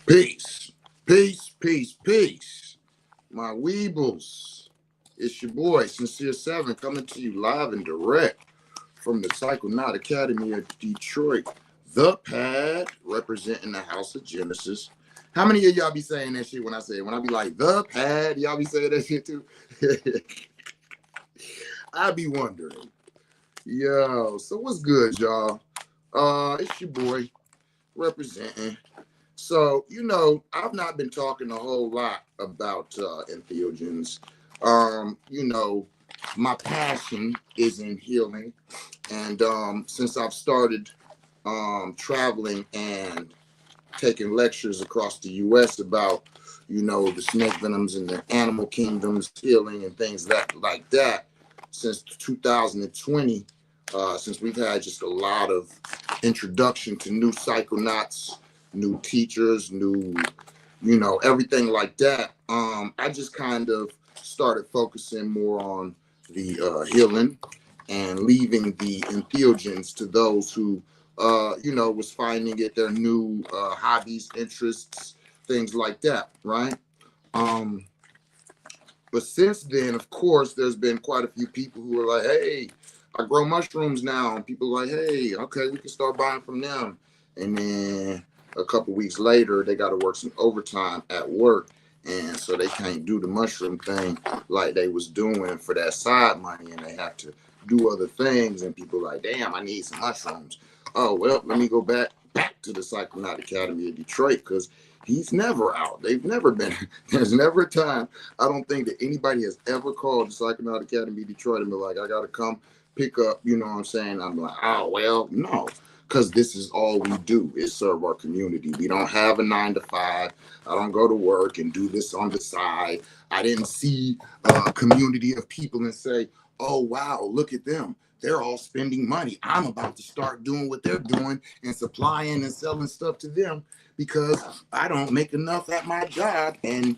Peace, peace, peace, peace. My Weebles. It's your boy, Sincere Seven, coming to you live and direct from the Psychonaut Academy of Detroit. The Pad, representing the House of Genesis. How many of y'all be saying that shit when I say it? When I be like, the Pad, y'all be saying that shit too? I be wondering. Yo, so what's good, y'all? It's your boy, representing. So, I've not been talking a whole lot about entheogens. My passion is in healing. And since I've started traveling and taking lectures across the U.S. about, the snake venoms and the animal kingdoms, healing and things like that, since 2020, since we've had just a lot of introduction to new psychonauts, new teachers, new, everything like that. I just kind of started focusing more on the healing and leaving the entheogens to those who, was finding it their new hobbies, interests, things like that, right? But since then, of course, there's been quite a few people who are like, hey, I grow mushrooms now. And people are like, hey, okay, we can start buying from them. And then a couple weeks later, they got to work some overtime at work. And so they can't do the mushroom thing like they was doing for that side money. And they have to do other things. And people are like, damn, I need some mushrooms. Oh, well, let me go back to the Psychonaut Academy of Detroit because he's never out. They've never been. There's never a time. I don't think that anybody has ever called the Psychonaut Academy of Detroit and be like, I got to come pick up, you know what I'm saying? I'm like, oh, well, no, because this is all we do is serve our community. We don't have a 9 to 5. I don't go to work and do this on the side. I didn't see a community of people and say, oh, wow, look at them. They're all spending money. I'm about to start doing what they're doing and supplying and selling stuff to them because I don't make enough at my job. And,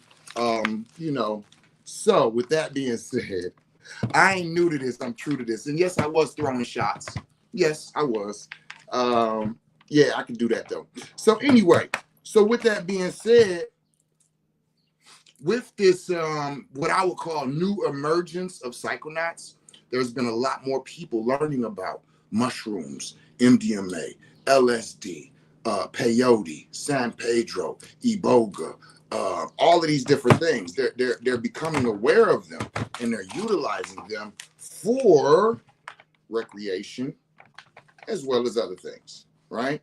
so with that being said, I ain't new to this. I'm true to this. And yes, I was throwing shots. Yes, I was. Yeah, I can do that though. So anyway, so with that being said, with this, what I would call new emergence of psychonauts, there's been a lot more people learning about mushrooms, MDMA, LSD, peyote, San Pedro, iboga, all of these different things. They're becoming aware of them and they're utilizing them for recreation as well as other things, right?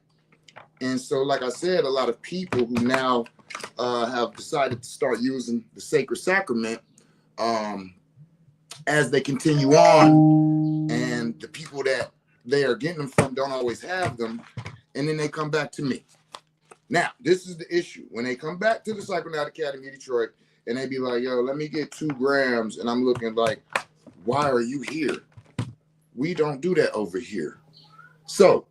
And so, like I said, a lot of people who now have decided to start using the sacred sacrament as they continue on, and the people that they are getting them from don't always have them, and then they come back to me. Now, this is the issue. When they come back to the Psychonaut Academy of Detroit, and they be like, yo, let me get 2 grams, and I'm looking like, why are you here? We don't do that over here. So,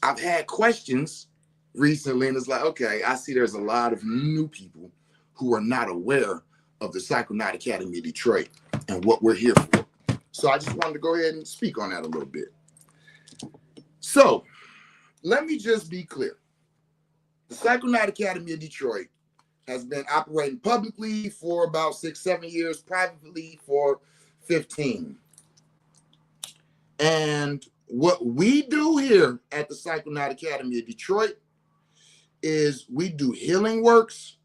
I've had questions recently, and it's like, okay, I see there's a lot of new people who are not aware of the Psychonaut Academy of Detroit and what we're here for. So I just wanted to go ahead and speak on that a little bit. So let me just be clear. The Psychonaut Academy of Detroit has been operating publicly for about 6-7 years, privately for 15. And what we do here at the Psychonaut Academy of Detroit is we do healing works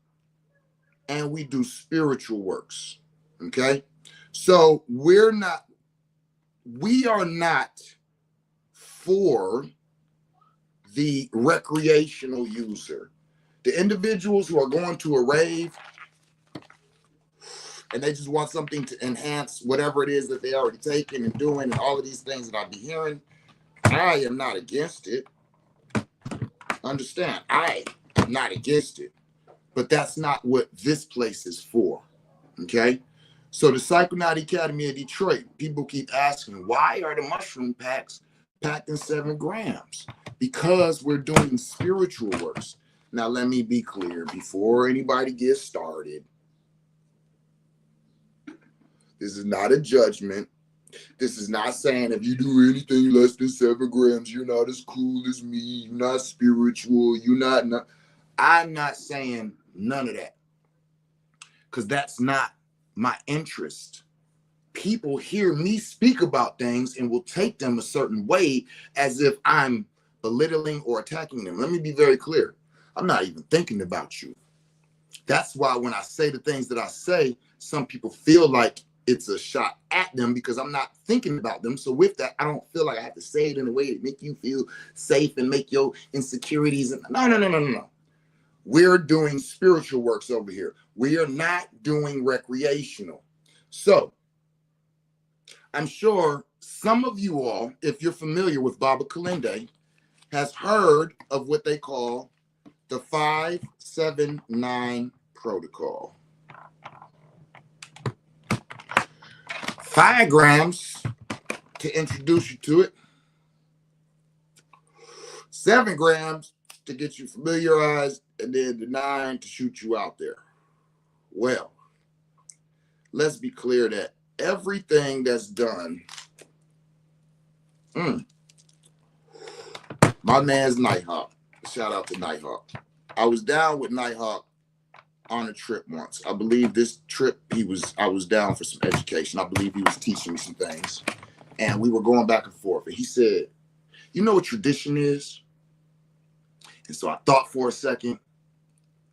and we do spiritual works. Okay? So we are not for the recreational user. The individuals who are going to a rave and they just want something to enhance whatever it is that they already taken and doing and all of these things that I be hearing, I am not against it. Understand, I am not against it. But that's not what this place is for. Okay? So the Psychonaut Academy of Detroit, people keep asking, why are the mushroom packs packed in 7 grams? Because we're doing spiritual works. Now, let me be clear before anybody gets started. This is not a judgment. This is not saying if you do anything less than 7 grams, you're not as cool as me. You're not spiritual. You're not. I'm not saying none of that, because that's not my interest. People hear me speak about things and will take them a certain way as if I'm belittling or attacking them. Let me be very clear. I'm not even thinking about you. That's why when I say the things that I say, some people feel like it's a shot at them because I'm not thinking about them. So with that, I don't feel like I have to say it in a way to make you feel safe and make your insecurities. And no. We're doing spiritual works over here. We are not doing recreational. So I'm sure some of you all, if you're familiar with Baba Kalinde, has heard of what they call the 5-7-9 protocol. 5 grams to introduce you to it. 7 grams to get you familiarized, and then the 9 to shoot you out there. Well, let's be clear that everything that's done, my man's Nighthawk. Shout out to Nighthawk. I was down with Nighthawk on a trip once. I believe this trip I was down for some education. I believe he was teaching me some things, and we were going back and forth. And he said, "You know what tradition is?" And so I thought for a second,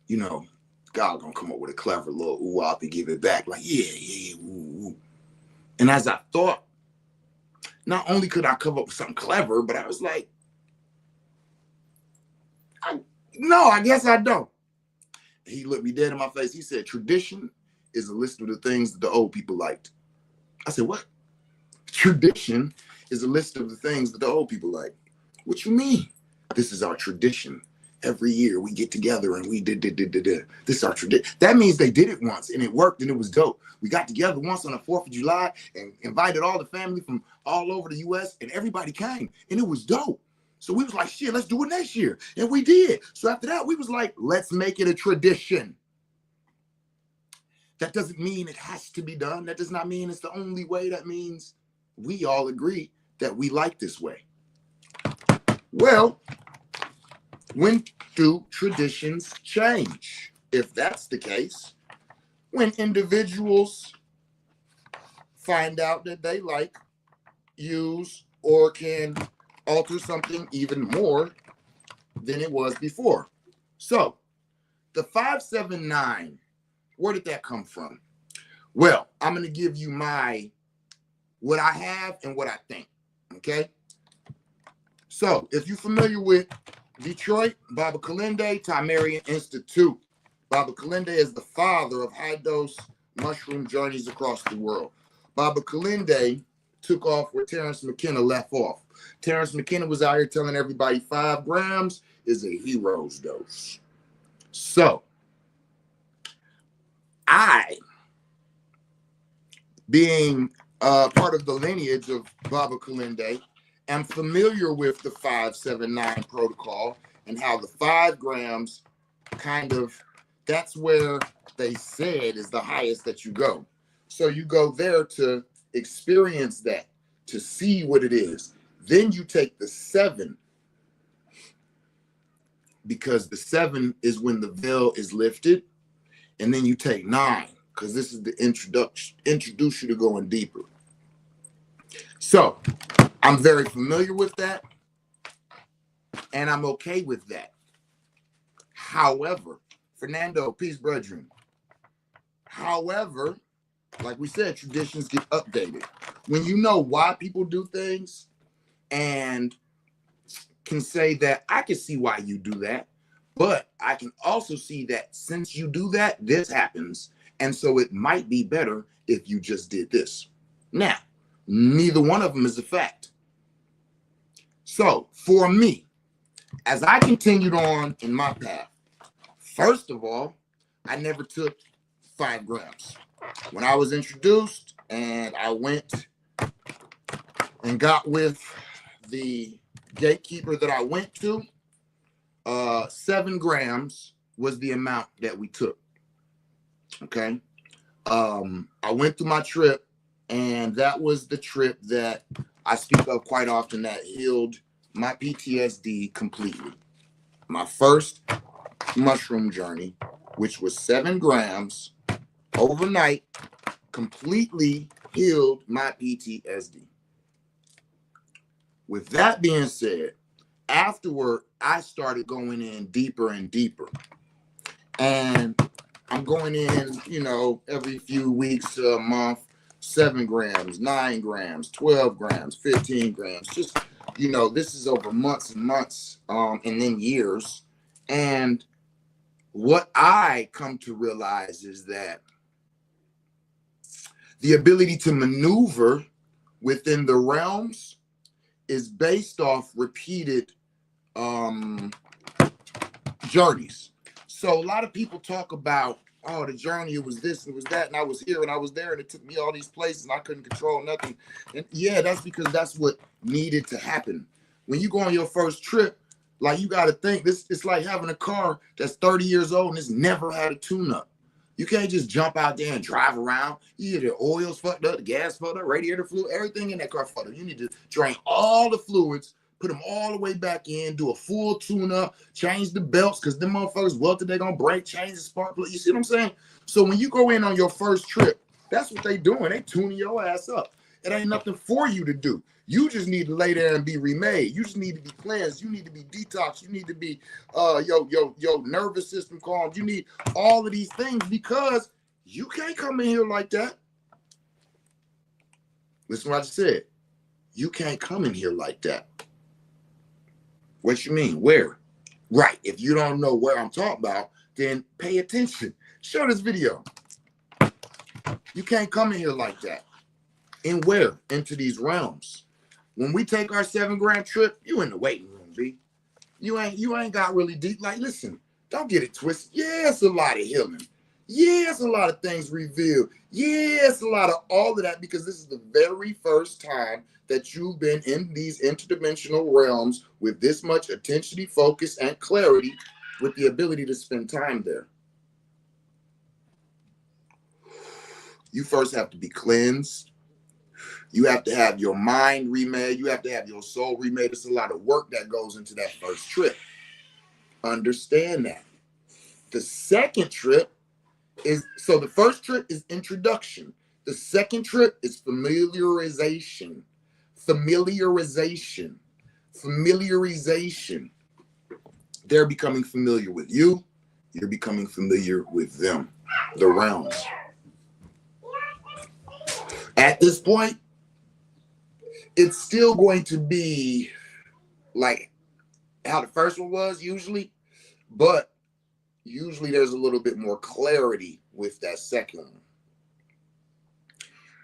you know, God gonna come up with a clever little ooh out to give it back, like yeah, ooh. And as I thought, not only could I come up with something clever, but I was like, no, I guess I don't. He looked me dead in my face. He said, tradition is a list of the things that the old people liked. I said, what? Tradition is a list of the things that the old people like. What you mean? This is our tradition. Every year we get together and we did. This is our tradition. That means they did it once and it worked and it was dope. We got together once on the 4th of July and invited all the family from all over the US and everybody came and it was dope. So we was like, shit, let's do it next year. And we did. So after that, we was like, let's make it a tradition. That doesn't mean it has to be done. That does not mean it's the only way. That means we all agree that we like this way. Well, when do traditions change? If that's the case, when individuals find out that they like, use, or can alter something even more than it was before. So the 5-7-9, where did that come from? Well, I'm going to give you what I have and what I think. Okay. So if you're familiar with Detroit, Baba Kalinde, Timerian Institute. Baba Kalinde is the father of high-dose mushroom journeys across the world. Baba Kalinde took off where Terence McKenna left off. Terence McKenna was out here telling everybody 5 grams is a hero's dose. So, I, being part of the lineage of Baba Kalinde, am familiar with the 5-7-9 protocol and how the 5 grams kind of, that's where they said is the highest that you go. So you go there to experience that, to see what it is. Then you take the 7, because the 7 is when the veil is lifted. And then you take 9, because this is the introduce you to going deeper. So I'm very familiar with that, and I'm okay with that. However, Fernando, peace, brethren. However, like we said, traditions get updated. When you know why people do things and can say that I can see why you do that, but I can also see that since you do that, this happens. And so it might be better if you just did this. Now, neither one of them is a fact. So for me, as I continued on in my path, first of all, I never took 5 grams. When I was introduced and I went and got with the gatekeeper that I went to, 7 grams was the amount that we took. Okay. I went through my trip, and that was the trip that I speak of quite often that healed my PTSD completely. My first mushroom journey, which was 7 grams overnight, completely healed my PTSD. With that being said, afterward, I started going in deeper and deeper. And I'm going in, every few weeks, a month, 7 grams, 9 grams, 12 grams, 15 grams. Just, this is over months and months, and then years. And what I come to realize is that the ability to maneuver within the realms is based off repeated journeys. So a lot of people talk about, oh, the journey, it was this, it was that, and I was here and I was there, and it took me all these places and I couldn't control nothing. And yeah, that's because that's what needed to happen. When you go on your first trip, like, you got to think, it's like having a car that's 30 years old and it's never had a tune-up. You can't just jump out there and drive around. Either the oil's fucked up, the gas fucked up, radiator fluid, everything in that car fucked up. You need to drain all the fluids, put them all the way back in, do a full tune-up, change the belts, because them motherfuckers welted, they're going to break, change the spark plug. You see what I'm saying? So when you go in on your first trip, that's what they doing. They tuning your ass up. It ain't nothing for you to do. You just need to lay there and be remade. You just need to be cleansed. You need to be detoxed. You need to be your nervous system calm. You need all of these things, because you can't come in here like that. Listen to what I just said. You can't come in here like that. What you mean? Where? Right. If you don't know where I'm talking about, then pay attention. Show this video. You can't come in here like that. And where? Into these realms. When we take our 7-gram trip, you in the waiting room, B. You ain't got really deep. Like, listen, don't get it twisted. Yeah, it's a lot of healing. Yeah, it's a lot of things revealed. Yeah, it's a lot of all of that, because this is the very first time that you've been in these interdimensional realms with this much attention, focus, and clarity, with the ability to spend time there. You first have to be cleansed. You have to have your mind remade. You have to have your soul remade. It's a lot of work that goes into that first trip. Understand that. The second trip is, so the first trip is introduction. The second trip is familiarization. Familiarization. They're becoming familiar with you. You're becoming familiar with them, the realms. At this point, it's still going to be like how the first one was usually, but usually there's a little bit more clarity with that second one.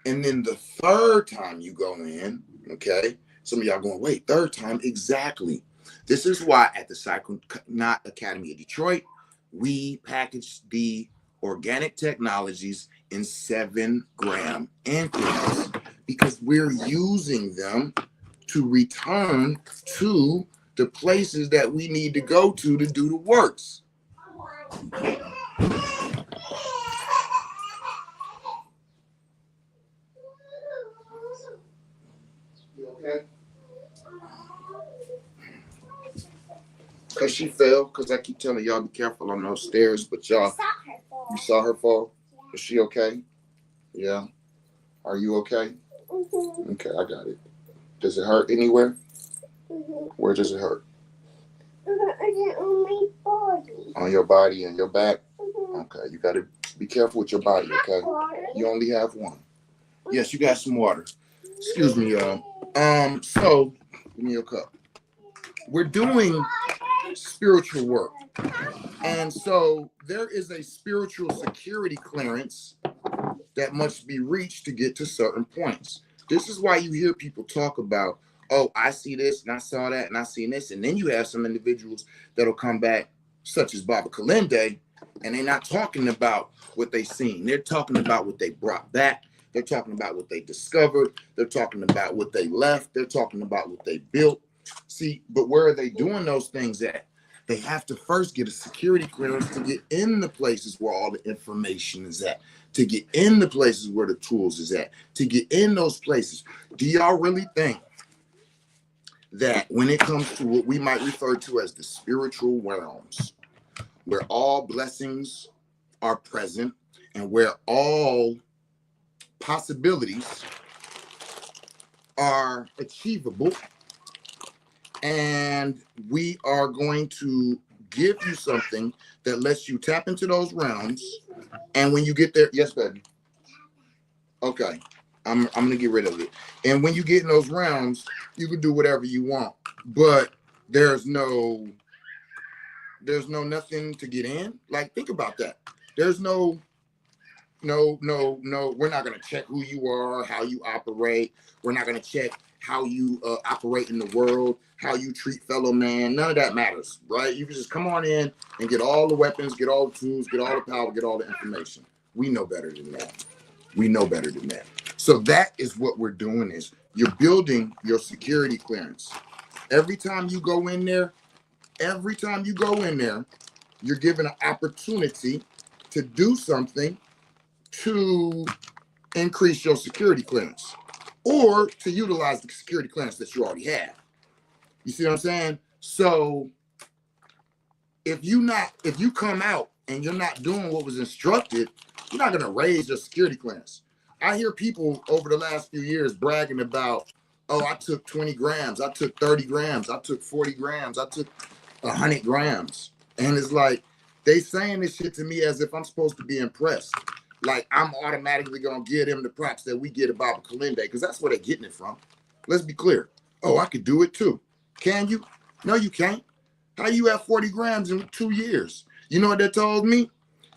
And then the third time you go in, okay, some of y'all going, wait, third time? Exactly. This is why at the Psychonaut Academy of Detroit, we package the organic technologies in 7-gram increments, because we're using them to return to the places that we need to go to do the works. You okay? Because she fell, because I keep telling y'all be careful on those stairs, but y'all, you saw her fall? Is she okay? Yeah. Are you okay? Mm-hmm. Okay, I got it. Does it hurt anywhere? Mm-hmm. Where does it hurt? On my body. On your body and your back? Mm-hmm. Okay, you got to be careful with your body, okay? You only have one. Yes, you got some water. Excuse me, y'all. So, give me your cup. We're doing spiritual work. And so there is a spiritual security clearance that must be reached to get to certain points. This is why you hear people talk about, oh, I see this and I saw that and I seen this. And then you have some individuals that'll come back, such as Baba Kalende, and they're not talking about what they seen. They're talking about what they brought back. They're talking about what they discovered. They're talking about what they left. They're talking about what they built. See, but where are they doing those things at? They have to first get a security clearance to get in the places where all the information is at, to get in the places where the tools is at, to get in those places. Do y'all really think that when it comes to what we might refer to as the spiritual realms, where all blessings are present and where all possibilities are achievable. And we are going to give you something that lets you tap into those realms. And when you get there, yes, baby. Okay. I'm gonna get rid of it. And when you get in those realms, you can do whatever you want. But there's no nothing to get in. Like, think about that. There's no, we're not going to check who you are, how you operate. We're not going to check how you operate in the world, how you treat fellow man. None of that matters, right? You can just come on in and get all the weapons, get all the tools, get all the power, get all the information. We know better than that. We know better than that. So that is what we're doing, is you're building your security clearance. Every time you go in there, you're given an opportunity to do something to increase your security clearance or to utilize the security clearance that you already have. You see what I'm saying? So if you come out and you're not doing what was instructed, you're not going to raise your security clearance. I hear people over the last few years bragging about, oh, I took 20 grams, I took 30 grams, I took 40 grams, I took 100 grams. And it's like, they saying this shit to me as if I'm supposed to be impressed. Like, I'm automatically going to give them the props that we get about Kalinde, because that's where they're getting it from. Let's be clear. Oh, I could do it too. Can you? No, you can't. How you have 40 grams in 2 years? You know what that told me?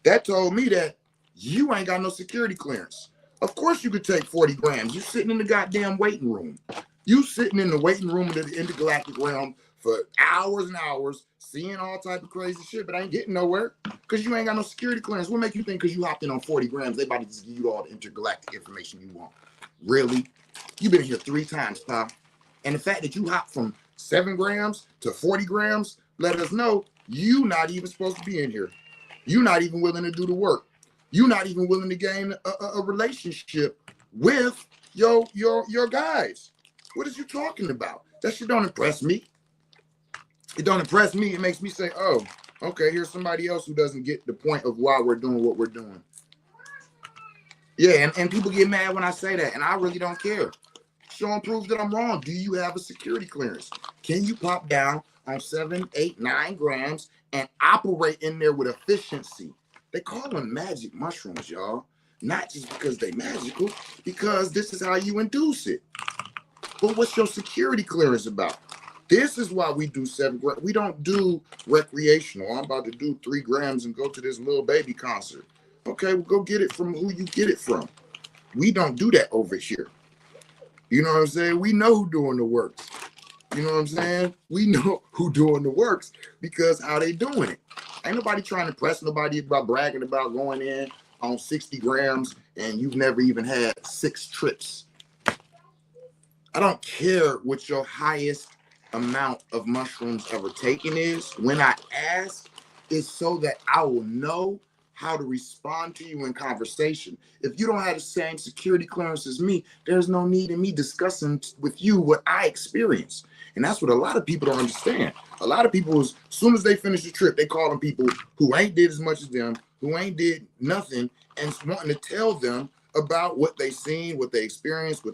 That told me that you ain't got no security clearance. Of course you could take 40 grams. You sitting in the goddamn waiting room. You sitting in the waiting room of the intergalactic realm for hours and hours, seeing all type of crazy shit, but I ain't getting nowhere because you ain't got no security clearance. What make you think because you hopped in on 40 grams, they about to just give you all the intergalactic information you want? Really? You've been here 3 times, pal. And the fact that you hopped from 7 grams to 40 grams, let us know you not even supposed to be in here. You're not even willing to do the work. You're not even willing to gain a relationship with your guys. What is you talking about? That shit don't impress me. It don't impress me. It makes me say, oh, okay, here's somebody else who doesn't get the point of why we're doing what we're doing. Yeah, and people get mad when I say that, and I really don't care. Show and prove that I'm wrong. Do you have a security clearance? Can you pop down on 7, 8, 9 grams and operate in there with efficiency? They call them magic mushrooms, y'all. Not just because they magical, because this is how you induce it. But what's your security clearance about? This is why we do 7 grams. We don't do recreational. I'm about to do 3 grams and go to this little baby concert. Okay, well, go get it from who you get it from. We don't do that over here. You know what I'm saying? We know who doing the works. You know what I'm saying? We know who doing the works because how they doing it. Ain't nobody trying to press nobody about bragging about going in on 60 grams and you've never even had 6 trips. I don't care what your highest amount of mushrooms ever taken is. When I ask, it's so that I will know how to respond to you in conversation. If you don't have the same security clearance as me, there's no need in me discussing with you what I experience. And that's what a lot of people don't understand. A lot of people, as soon as they finish the trip, they call them people who ain't did as much as them, who ain't did nothing, and wanting to tell them about what they seen, what they experienced,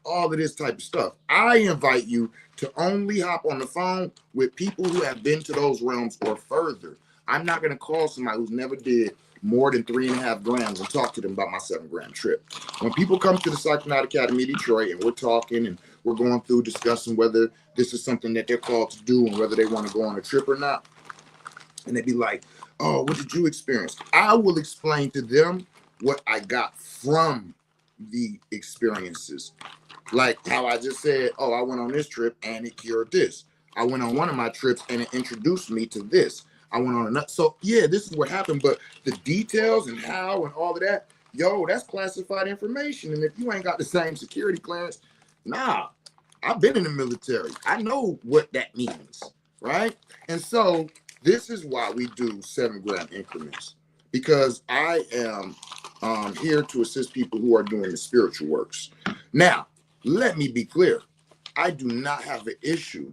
all of this type of stuff. I invite you to only hop on the phone with people who have been to those realms or further. I'm not going to call somebody who's never did more than 3.5 grams and talk to them about my 7-gram trip. When people come to the Psychonaut Academy Detroit and we're talking and we're going through discussing whether this is something that they're called to do and whether they want to go on a trip or not, and they be like, oh, what did you experience? I will explain to them what I got from the experiences. Like how I just said, oh, I went on this trip and it cured this. I went on one of my trips and it introduced me to this. I went on another. So yeah, this is what happened. But the details and how and all of that, yo, that's classified information. And if you ain't got the same security clearance, nah, I've been in the military. I know what that means, right? And so this is why we do 7-gram increments, because I am here to assist people who are doing the spiritual works. Now, let me be clear. I do not have an issue,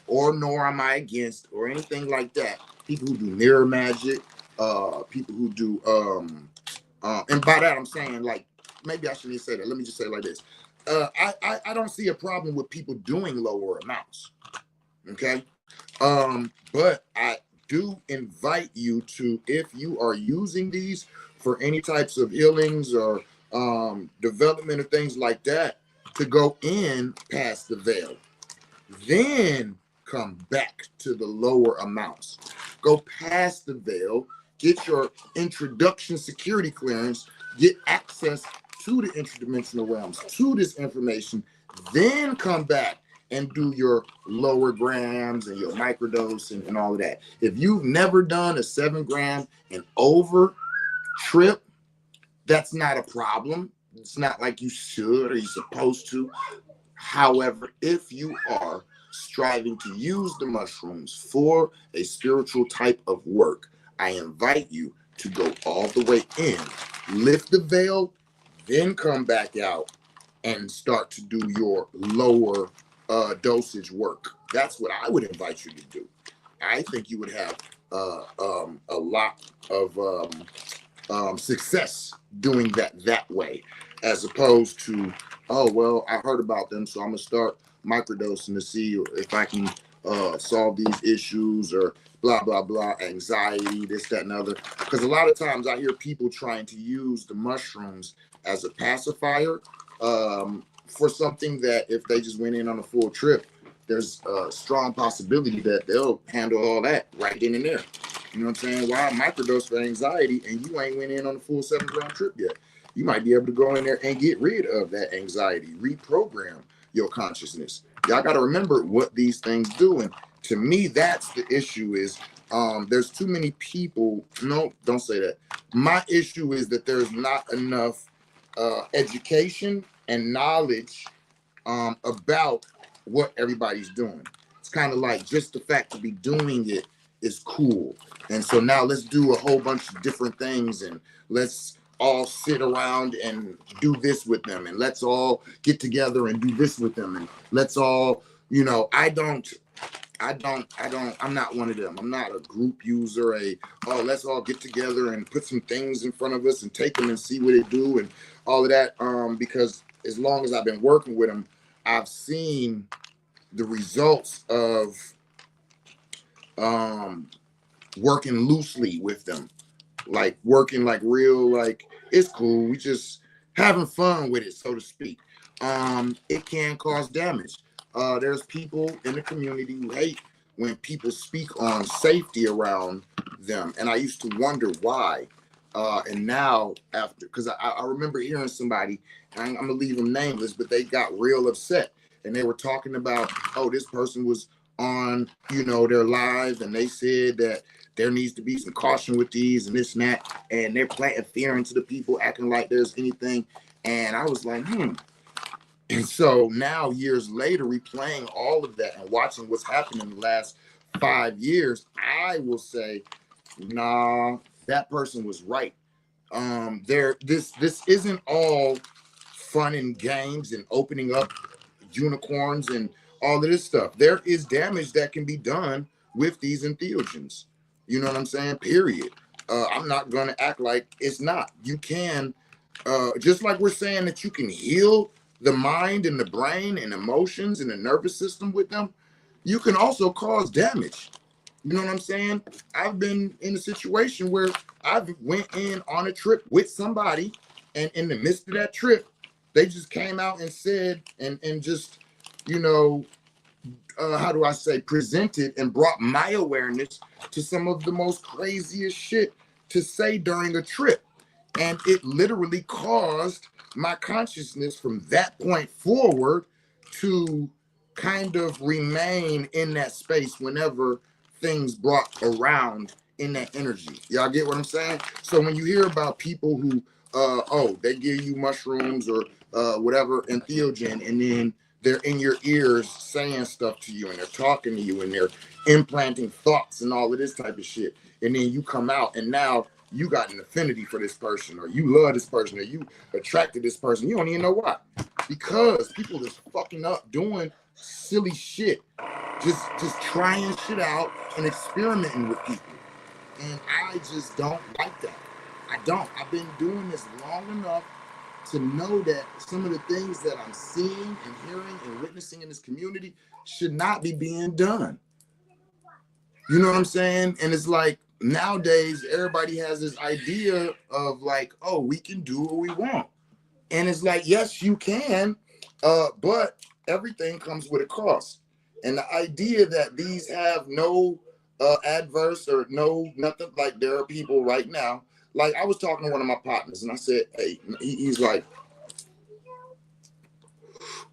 or nor am I against, or anything like that, people who do mirror magic, people who do and by that I'm saying, like, maybe I shouldn't say that. Let me just say it like this. I don't see a problem with people doing lower amounts. Okay. But I do invite you to, if you are using these for any types of healings or development or things like that, to go in past the veil. Then come back to the lower amounts. Go past the veil, get your introduction security clearance, get access to the interdimensional realms, to this information, then come back and do your lower grams and your microdose and all of that. If you've never done a 7 gram and over trip, that's not a problem. It's not like you should or you're supposed to. However, if you are striving to use the mushrooms for a spiritual type of work, I invite you to go all the way in, lift the veil, then come back out and start to do your lower dosage work. That's what I would invite you to do. I think you would have a lot of success doing that way, as opposed to, oh, well, I heard about them, so I'm going to start microdosing to see if I can solve these issues or blah, blah, blah, anxiety, this, that, and other. Because a lot of times I hear people trying to use the mushrooms as a pacifier for something that if they just went in on a full trip, there's a strong possibility that they'll handle all that right then and there. You know what I'm saying? Why microdose for anxiety and you ain't went in on a full 7 gram trip yet? You might be able to go in there and get rid of that anxiety, reprogram your consciousness. Y'all got to remember what these things do. And to me, that's the issue is there's too many people. No, don't say that. My issue is that there's not enough education and knowledge about what everybody's doing. It's kind of like just the fact to be doing it is cool. And so now let's do a whole bunch of different things and let's all sit around and do this with them, and let's all get together and do this with them, and let's all, you know, I'm not one of them. I'm not a group user, let's all get together and put some things in front of us and take them and see what it do and all of that. Because as long as I've been working with them, I've seen the results of working loosely with them, like working like real, like it's cool. We just having fun with it, so to speak. It can cause damage. There's people in the community who hate when people speak on safety around them. And I used to wonder why. And now after, because I remember hearing somebody, and I'm going to leave them nameless, but they got real upset. And they were talking about, oh, this person was on, you know, their live, and they said that there needs to be some caution with these and this and that. And they're planting fear into the people, acting like there's anything. And I was like, And so now, years later, replaying all of that and watching what's happened in the last 5 years, I will say, nah, that person was right. This isn't all fun and games and opening up unicorns and all of this stuff. There is damage that can be done with these entheogens. You know what I'm saying? Period. I'm not going to act like it's not. You can, just like we're saying that you can heal the mind and the brain and emotions and the nervous system with them, you can also cause damage. You know what I'm saying? I've been in a situation where I've went in on a trip with somebody, and in the midst of that trip, they just came out and said, and just, you know, how do I say, presented and brought my awareness to some of the most craziest shit to say during a trip. And it literally caused my consciousness from that point forward to kind of remain in that space whenever things brought around in that energy. Y'all get what I'm saying? So when you hear about people who, they give you mushrooms or whatever, entheogen, and then they're in your ears saying stuff to you and they're talking to you and they're implanting thoughts and all of this type of shit. And then you come out and now you got an affinity for this person, or you love this person, or you attracted this person. You don't even know why. Because people just fucking up doing silly shit just trying shit out and experimenting with people. And I just don't like that. I don't. I've been doing this long enough to know that some of the things that I'm seeing and hearing and witnessing in this community should not be being done. You know what I'm saying? And it's like nowadays everybody has this idea of like, oh, we can do what we want. And it's like, yes, you can, but everything comes with a cost. And the idea that these have no adverse or no nothing, like there are people right now, like I was talking to one of my partners and I said, hey, he's like,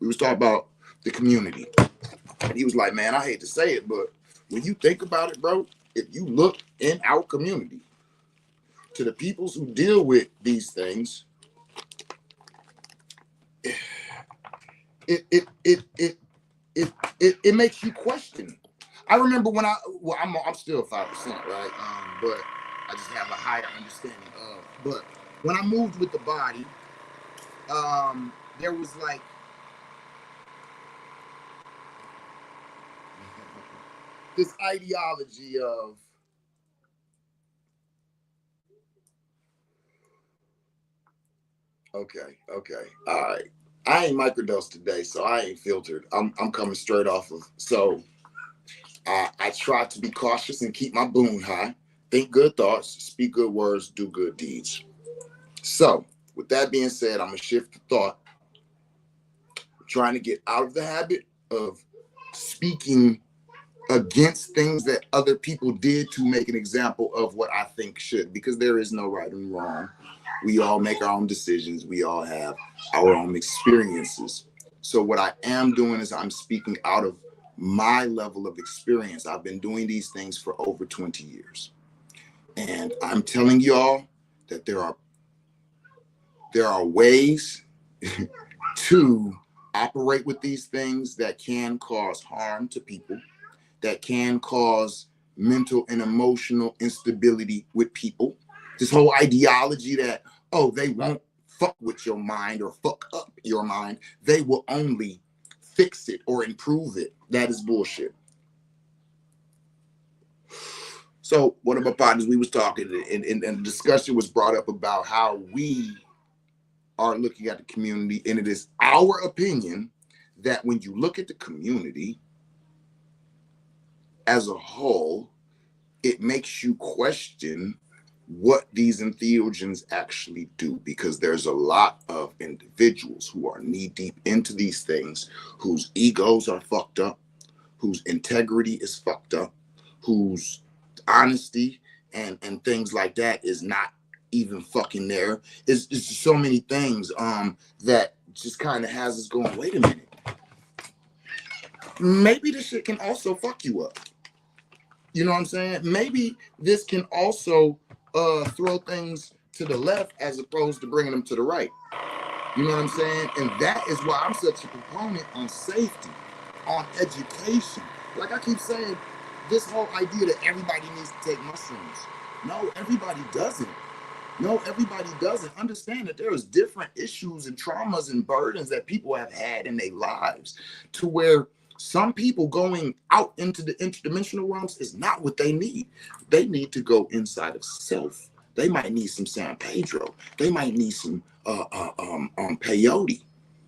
we was talking about the community. And he was like, man, I hate to say it, but when you think about it, bro, if you look in our community to the peoples who deal with these things, it makes you question. I remember when I'm still 5%, right? But I just have a higher understanding of. But when I moved with the body, there was like this ideology of okay, all right. I ain't microdosed today, so I ain't filtered. I'm coming straight off of. So I try to be cautious and keep my boon high. Think good thoughts, speak good words, do good deeds. So with that being said, I'm gonna shift the thought. I'm trying to get out of the habit of speaking against things that other people did to make an example of what I think should, because there is no right and wrong. We all make our own decisions. We all have our own experiences. So what I am doing is I'm speaking out of my level of experience. I've been doing these things for over 20 years. And I'm telling y'all that there are ways to operate with these things that can cause harm to people, that can cause mental and emotional instability with people. This whole ideology that, oh, they won't fuck with your mind or fuck up your mind. They will only fix it or improve it. That is bullshit. So one of my partners, we was talking and the discussion was brought up about how we are looking at the community. And it is our opinion that when you look at the community as a whole, it makes you question what these entheogens actually do, because there's a lot of individuals who are knee deep into these things, whose egos are fucked up, whose integrity is fucked up, whose honesty and things like that is not even fucking there. It's just so many things that just kind of has us going, wait a minute, maybe this shit can also fuck you up. You know what I'm saying? Maybe this can also throw things to the left as opposed to bringing them to the right. You know what I'm saying? And that is why I'm such a proponent on safety, on education. Like I keep saying, this whole idea that everybody needs to take mushrooms. No, everybody doesn't. No, everybody doesn't. Understand that there is different issues and traumas and burdens that people have had in their lives, to where some people going out into the interdimensional realms is not what they need. They need to go inside of self. They might need some San Pedro. They might need some peyote,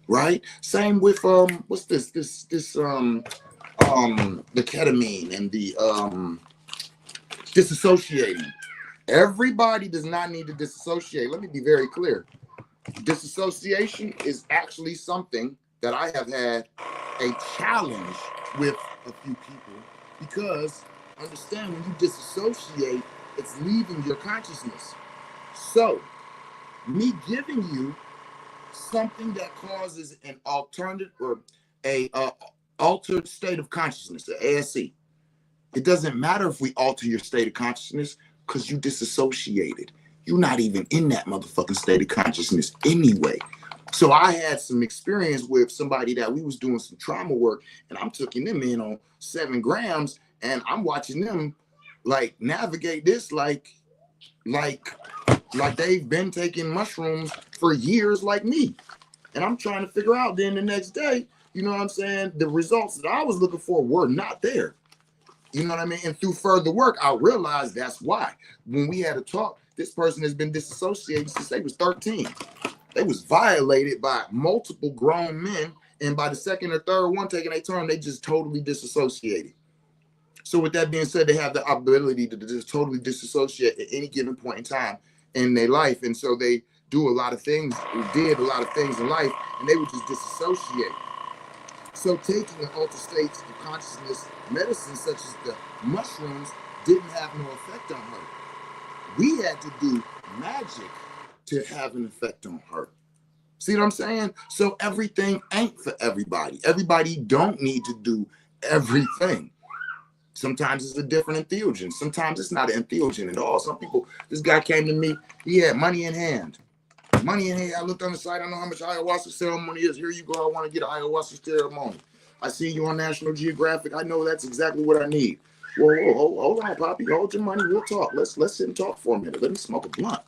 right? Same with what's this the ketamine and the disassociating. Everybody does not need to disassociate. Let me be very clear. Disassociation is actually something that I have had a challenge with a few people, because understand, when you disassociate, it's leaving your consciousness. So me giving you something that causes an alternative or a altered state of consciousness, the ASC, it doesn't matter if we alter your state of consciousness, because you disassociated. You're not even in that motherfucking state of consciousness anyway. So I had some experience with somebody that we was doing some trauma work, and I'm taking them in on 7 grams, and I'm watching them like navigate this like they've been taking mushrooms for years like me. And I'm trying to figure out then the next day, you know what I'm saying? The results that I was looking for were not there. You know what I mean? And through further work, I realized that's why. When we had a talk, this person has been disassociated since they was 13. They was violated by multiple grown men, and by the second or third one taking their turn, they just totally disassociated. So with that being said, they have the ability to just totally disassociate at any given point in time in their life. And so they do a lot of things, did a lot of things in life, and they would just disassociate. So taking an altered states of consciousness medicine such as the mushrooms didn't have no effect on her. We had to do magic to have an effect on her. See what I'm saying? So everything ain't for everybody. Everybody don't need to do everything. Sometimes it's a different entheogen. Sometimes it's not an entheogen at all. Some people, this guy came to me, he had money in hand. Money in hand. I looked on the site, I know how much ayahuasca ceremony is. Here you go, I want to get an ayahuasca ceremony. I see you on National Geographic. I know that's exactly what I need. Whoa, hold on, Poppy. Hold your money. We'll talk. Let's sit and talk for a minute. Let me smoke a blunt.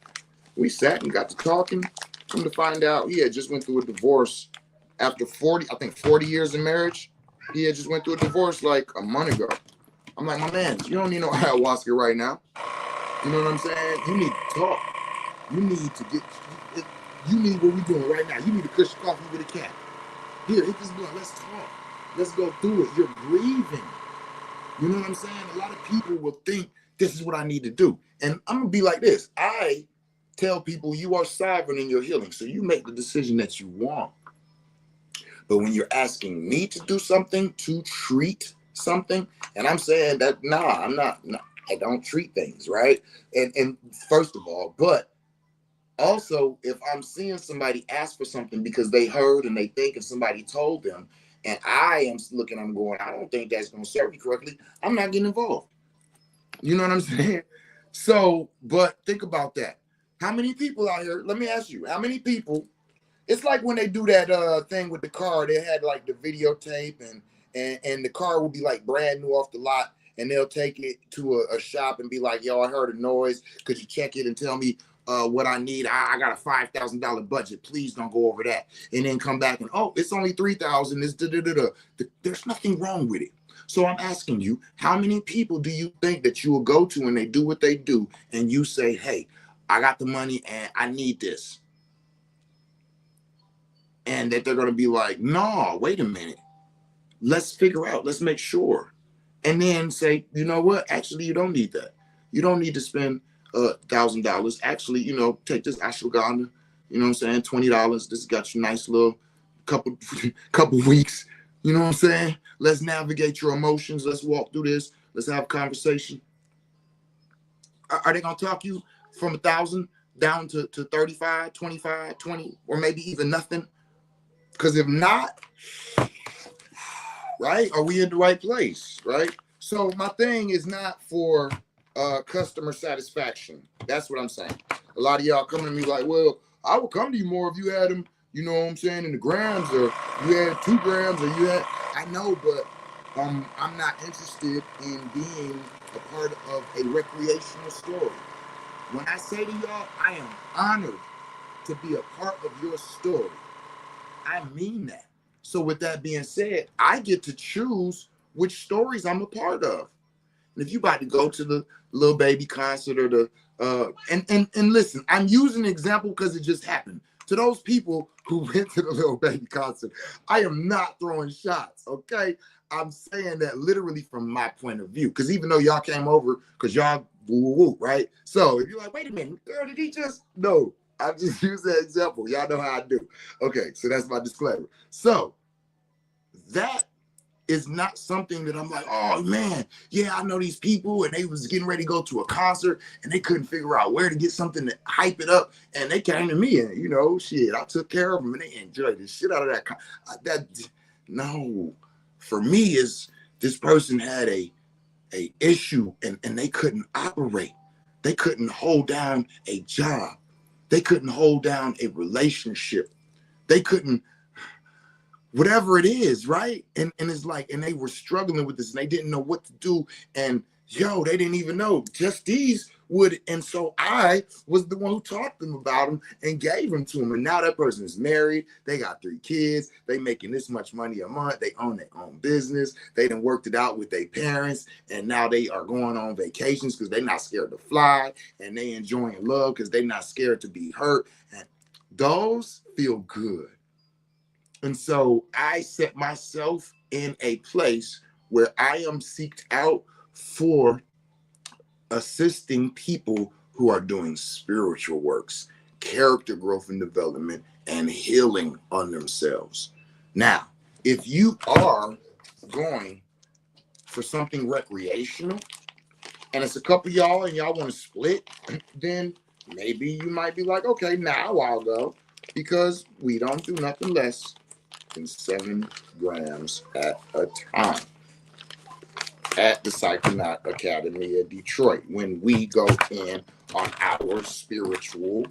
We sat and got to talking. Come to find out, he had just went through a divorce after 40 years in marriage. He had just went through a divorce like a month ago. I'm like, my man, you don't need no ayahuasca right now. You know what I'm saying? You need to talk. You need to get, you need what we're doing right now. You need to push coffee with a cat. Here, hit this blunt. Let's talk. Let's go through it. You're grieving. You know what I'm saying? A lot of people will think this is what I need to do. And I'm going to be like this. I tell people you are sovereign in your healing. So you make the decision that you want. But when you're asking me to do something, to treat something, and I'm saying that, I'm not, I don't treat things, right? And first of all, but also if I'm seeing somebody ask for something because they heard and they think if somebody told them, and I am looking, I'm going, I don't think that's going to serve you correctly, I'm not getting involved. You know what I'm saying? So, but think about that. How many people out here, let me ask you, how many people, it's like when they do that thing with the car, they had like the videotape and the car will be like brand new off the lot, and they'll take it to a shop and be like, yo, I heard a noise. Could you check it and tell me what I need? I got a $5,000 budget. Please don't go over that. And then come back and, oh, it's only $3,000. It's da-da-da-da. There's nothing wrong with it. So I'm asking you, how many people do you think that you will go to and they do what they do and you say, hey, I got the money and I need this? And that they're going to be like, no, wait a minute. Let's figure out. Let's make sure. And then say, you know what? Actually, you don't need that. You don't need to spend $1,000. Actually, you know, take this ashwagandha, you know what I'm saying? $20. This got you nice little couple weeks. You know what I'm saying? Let's navigate your emotions. Let's walk through this. Let's have a conversation. Are they going to talk you from 1,000 down to 35, 25, 20, or maybe even nothing? Because if not, right, are we in the right place, right? So my thing is not for customer satisfaction. That's what I'm saying. A lot of y'all come to me like, well, I would come to you more if you had them, you know what I'm saying, in the grams, or you had 2 grams, or you had, I know, but I'm not interested in being a part of a recreational story. When I say to y'all, I am honored to be a part of your story. I mean that. So with that being said, I get to choose which stories I'm a part of. And if you about to go to the Lil Baby concert or the and listen, I'm using an example because it just happened. To those people who went to the Lil Baby concert, I am not throwing shots, okay? I'm saying that literally from my point of view. Because even though y'all came over, because y'all woo, right? So if you're like, wait a minute, girl, did he just? No. I just use that example. Y'all know how I do. Okay, so that's my disclaimer. So that is not something that I'm like, oh man, yeah, I know these people and they was getting ready to go to a concert and they couldn't figure out where to get something to hype it up. And they came to me and, you know, shit, I took care of them and they enjoyed the shit out of that. No, for me is this person had a issue and they couldn't operate. They couldn't hold down a job. They couldn't hold down a relationship. They couldn't, whatever it is, right? And it's like, and they were struggling with this and they didn't know what to do. And Yo, they didn't even know. Just these would, and so I was the one who taught them about them and gave them to them. And now that person is married. They got 3 kids. They making this much money a month. They own their own business. They done worked it out with their parents, and now they are going on vacations because they're not scared to fly, and they enjoying love because they're not scared to be hurt. And those feel good. And so I set myself in a place where I am seeked out for assisting people who are doing spiritual works, character growth and development, and healing on themselves. Now, if you are going for something recreational and it's a couple of y'all and y'all want to split, then maybe you might be like, okay, now I'll go, because we don't do nothing less than 7 grams at a time at the Psychonaut Academy of Detroit when we go in on our spiritual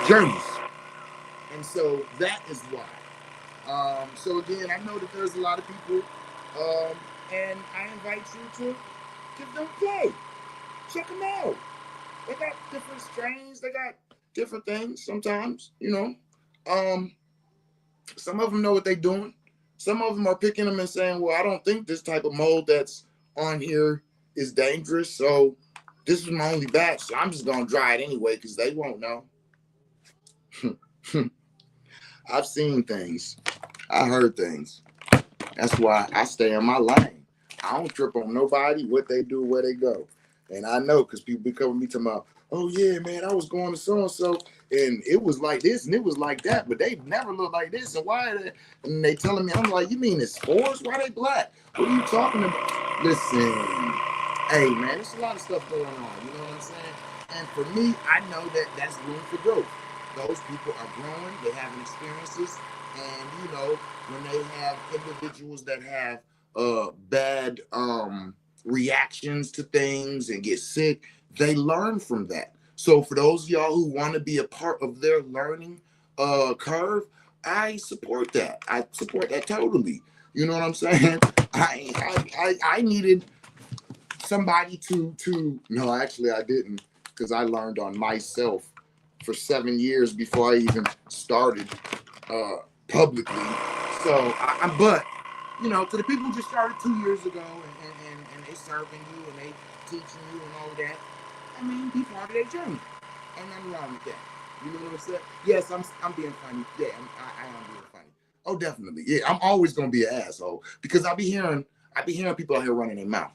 journeys. And so that is why. So again, I know that there's a lot of people, and I invite you to give them a play. Check them out. They got different strains. They got different things sometimes, you know. Some of them know what they're doing. Some of them are picking them and saying, well, I don't think this type of mold that's on here is dangerous. So this is my only batch. So I'm just going to dry it anyway because they won't know. I've seen things. I heard things. That's why I stay in my lane. I don't trip on nobody, what they do, where they go. And I know because people be coming me talking about, oh, yeah, man, I was going to so-and-so, and it was like this, and it was like that, but they never looked like this, and why? And they telling me, I'm like, you mean it's spores? Why they black? What are you talking about? Listen, hey, man, there's a lot of stuff going on, you know what I'm saying? And for me, I know that that's room for growth. Those people are growing, they're having experiences, and, you know, when they have individuals that have bad reactions to things and get sick, they learn from that. So for those of y'all who want to be a part of their learning curve, I support that. I support that totally. You know what I'm saying? I needed somebody to no, actually I didn't, because I learned on myself for 7 years before I even started publicly. So but you know, to the people who just started 2 years ago and they serving you and they teaching you and all of that, I mean, be part of their journey. Ain't nothing wrong with that. You know what I'm saying? Yes, I'm being funny. Yeah, I am being funny. Oh, definitely. Yeah, I'm always gonna be an asshole because I be hearing people out here running their mouth.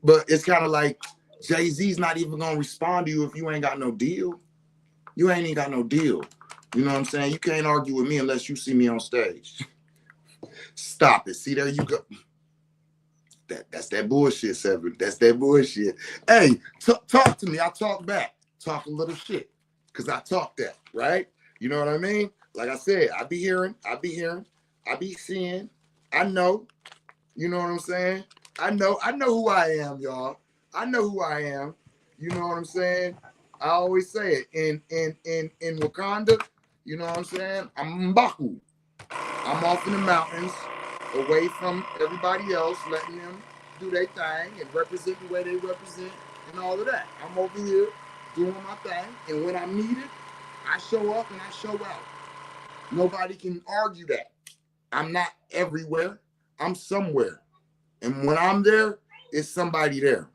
But it's kind of like Jay-Z's not even gonna respond to you if you ain't got no deal. You ain't even got no deal. You know what I'm saying? You can't argue with me unless you see me on stage. Stop it. See, there you go. That's that bullshit, Seven. That's that bullshit. Hey, talk to me. I talk back. Talk a little shit. Because I talk that, right? You know what I mean? Like I said, I be hearing, I be seeing, I know. You know what I'm saying? I know who I am, y'all. I know who I am. You know what I'm saying? I always say it. In Wakanda, you know what I'm saying? I'm Mbaku. I'm off in the mountains, away from everybody else, letting them do their thing and represent the way they represent and all of that. I'm over here doing my thing, and when I'm needed, I show up and I show out. Nobody can argue that. I'm not everywhere. I'm somewhere. And when I'm there, it's somebody there.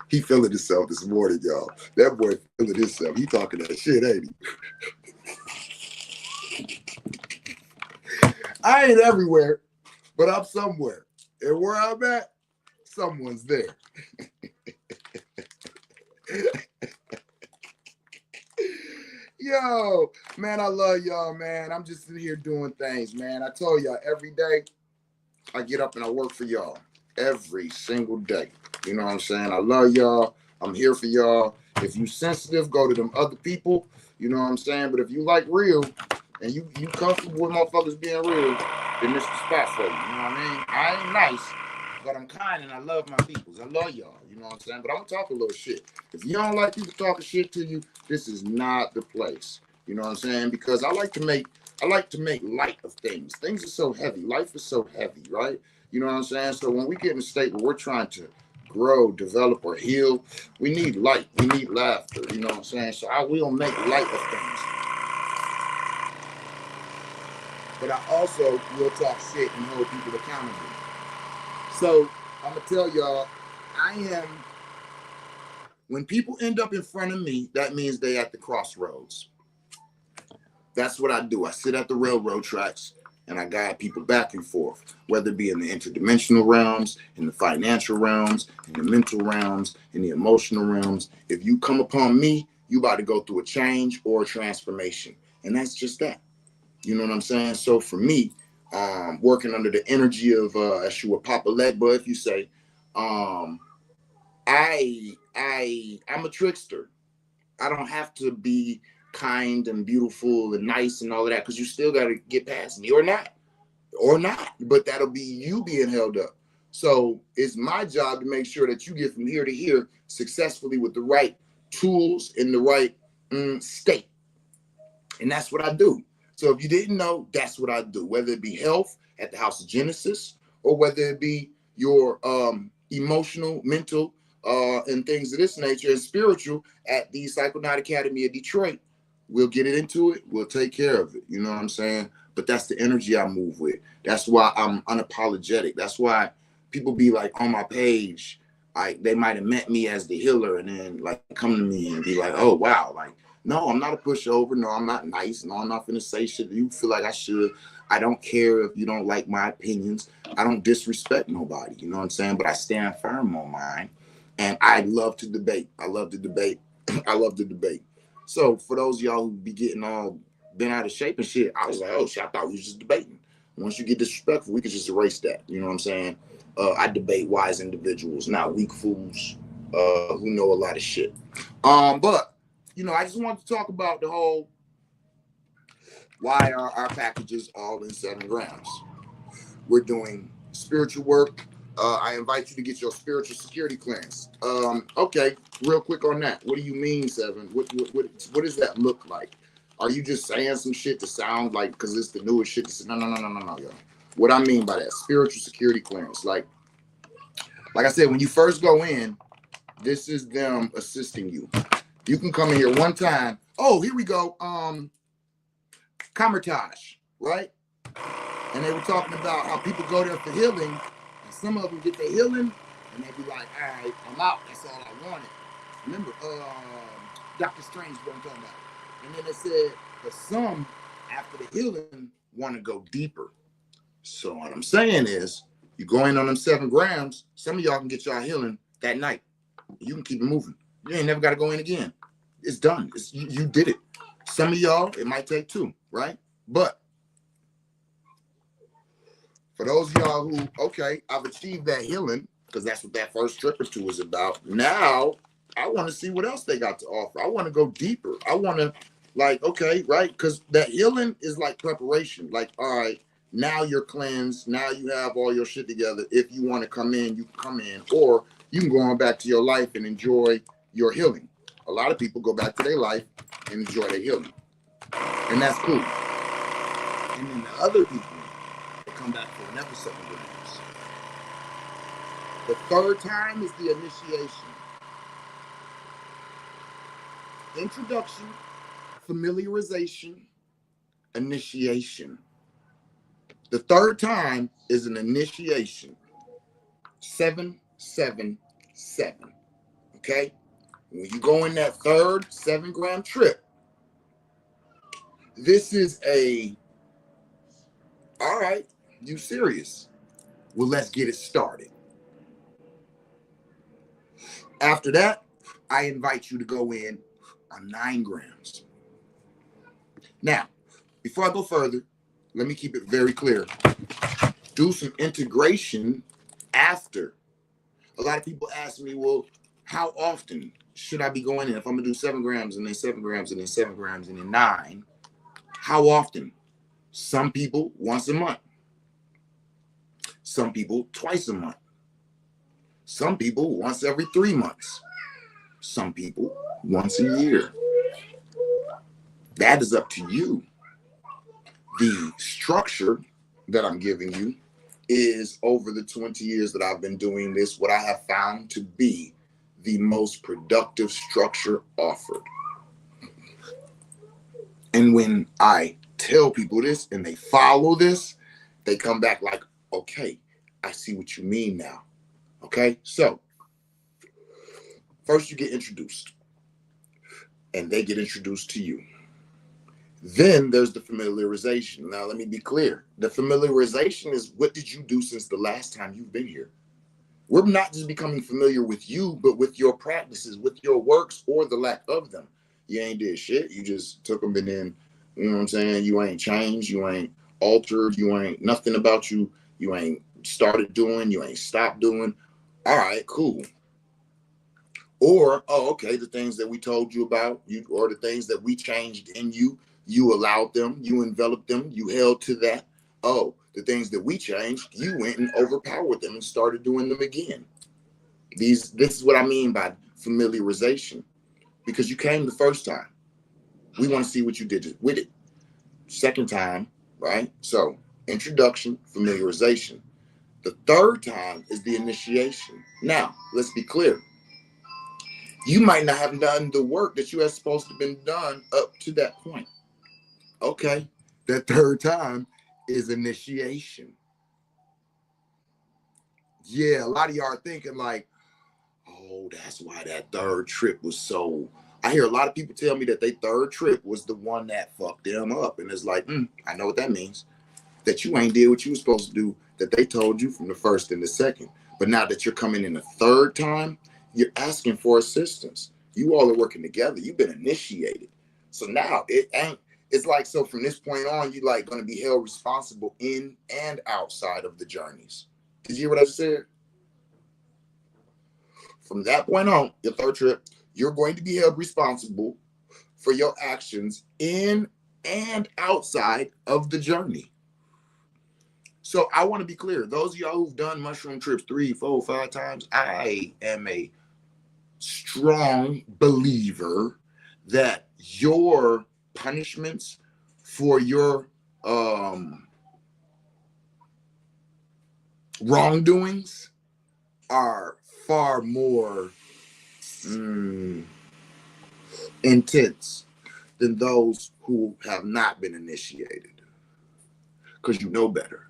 He feeling himself this morning, y'all. That boy feeling himself. He talking that shit, ain't he? I ain't everywhere, but I'm somewhere. And where I'm at, someone's there. Yo, man, I love y'all, man. I'm just sitting here doing things, man. I told y'all every day I get up and I work for y'all. Every single day. You know what I'm saying? I love y'all. I'm here for y'all. If you sensitive, go to them other people. You know what I'm saying? But if you like real and you comfortable with motherfuckers being real, then this is the spot for you. You know what I mean? I ain't nice, but I'm kind and I love my peoples. I love y'all. You know what I'm saying? But I'm gonna talk a little shit. If you don't like people talking shit to you, this is not the place. You know what I'm saying? Because I like to make I like to make light of things. Things are so heavy. Life is so heavy, right? You know what I'm saying? So when we get in a state where we're trying to grow, develop, or heal, we need light. We need laughter. You know what I'm saying? So I will make light of things. But I also will talk shit and hold people accountable. So I'm going to tell y'all, when people end up in front of me, that means they at the crossroads. That's what I do. I sit at the railroad tracks and I guide people back and forth, whether it be in the interdimensional realms, in the financial realms, in the mental realms, in the emotional realms. If you come upon me, you about to go through a change or a transformation. And that's just that. You know what I'm saying? So for me, working under the energy of Ashua Papa Legba, if you say, I'm a trickster. I don't have to be kind and beautiful and nice and all of that, because you still got to get past me or not, but that'll be you being held up. So it's my job to make sure that you get from here to here successfully with the right tools in the right state. And that's what I do. So if you didn't know, that's what I do, whether it be health at the House of Genesis, or whether it be your emotional, mental, and things of this nature, and spiritual at the Psychonaut Academy of Detroit. We'll get it into it. We'll take care of it. You know what I'm saying? But that's the energy I move with. That's why I'm unapologetic. That's why people be like on my page, like they might have met me as the healer and then like come to me and be like, oh, wow, like, no, I'm not a pushover. No, I'm not nice. No, I'm not going to say shit you feel like I should. I don't care if you don't like my opinions. I don't disrespect nobody. You know what I'm saying? But I stand firm on mine. And I love to debate. I love to debate. I love to debate. So for those of y'all who be getting all bent out of shape and shit, I was like, oh shit, I thought we was just debating. Once you get disrespectful, we can just erase that. You know what I'm saying? I debate wise individuals, not weak fools who know a lot of shit. But you know, I just wanted to talk about the whole why are our packages all in 7 grams. We're doing spiritual work. I invite you to get your spiritual security clearance. Okay, real quick on that. What do you mean 7? What does that look like? Are you just saying some shit to sound like, because it's the newest shit? No, yo. What I mean by that, spiritual security clearance. Like I said, when you first go in, this is them assisting you. You can come in here one time. Oh, here we go. Kamertage, right? And they were talking about how people go there for healing, and some of them get their healing, and they be like, all right, I'm out. That's all I wanted. Remember, Dr. Strange, what I'm talking about. And then they said, but some, after the healing, want to go deeper. So what I'm saying is, you go in on them 7 grams, some of y'all can get y'all healing that night. You can keep it moving. You ain't never got to go in again. It's done. You did it. Some of y'all, it might take 2, right? But for those of y'all who, okay, I've achieved that healing, because that's what that first trip or 2 is about. Now, I want to see what else they got to offer. I want to go deeper. I want to, like, okay, right? Because that healing is like preparation. Like, all right, now you're cleansed. Now you have all your shit together. If you want to come in, you can come in. Or you can go on back to your life and enjoy your healing. A lot of people go back to their life and enjoy their healing. And that's cool. And then the other people, they come back for another 7 grams. The third time is the initiation. Introduction, familiarization, initiation. The third time is an initiation. 777. Okay? When you go in that third 7-gram trip, this is all right, you serious? Well, let's get it started. After that, I invite you to go in on 9 grams. Now, before I go further, let me keep it very clear. Do some integration after. A lot of people ask me, well, how often should I be going in? If I'm going to do 7 grams and then 7 grams and then 7 grams and then 9, how often? Some people once a month. Some people twice a month. Some people once every 3 months. Some people once a year. That is up to you. The structure that I'm giving you is over the 20 years that I've been doing this, what I have found to be the most productive structure offered. And when I tell people this and they follow this, they come back like, okay, I see what you mean now. Okay, so first you get introduced and they get introduced to you. Then there's the familiarization. Now, let me be clear. The familiarization is, what did you do since the last time you've been here? We're not just becoming familiar with you, but with your practices, with your works or the lack of them. You ain't did shit. You just took them and then, you know what I'm saying? You ain't changed. You ain't altered. You ain't nothing about you. You ain't started doing. You ain't stopped doing. All right, cool. Or, oh, okay, the things that we told you about, you, or the things that we changed in you, you allowed them, you enveloped them, you held to that. Oh, the things that we changed, you went and overpowered them and started doing them again. This is what I mean by familiarization, because you came the first time. We want to see what you did with it. Second time, right? So introduction, familiarization. The third time is the initiation. Now, let's be clear. You might not have done the work that you had supposed to have been done up to that point. Okay, that third time is initiation. Yeah, a lot of y'all are thinking like, oh, that's why that third trip was so. I hear a lot of people tell me that their third trip was the one that fucked them up. And it's like, I know what that means. That you ain't did what you were supposed to do, that they told you from the first and the second. But now that you're coming in the third time, you're asking for assistance. You all are working together. You've been initiated. So now it ain't, it's like, so from this point on, you like going to be held responsible in and outside of the journeys. Did you hear what I said? From that point on, your third trip, you're going to be held responsible for your actions in and outside of the journey. So I want to be clear. Those of y'all who've done mushroom trips 3, 4, 5 times, I am a strong believer that your punishments for your wrongdoings are far more intense than those who have not been initiated, because you know better.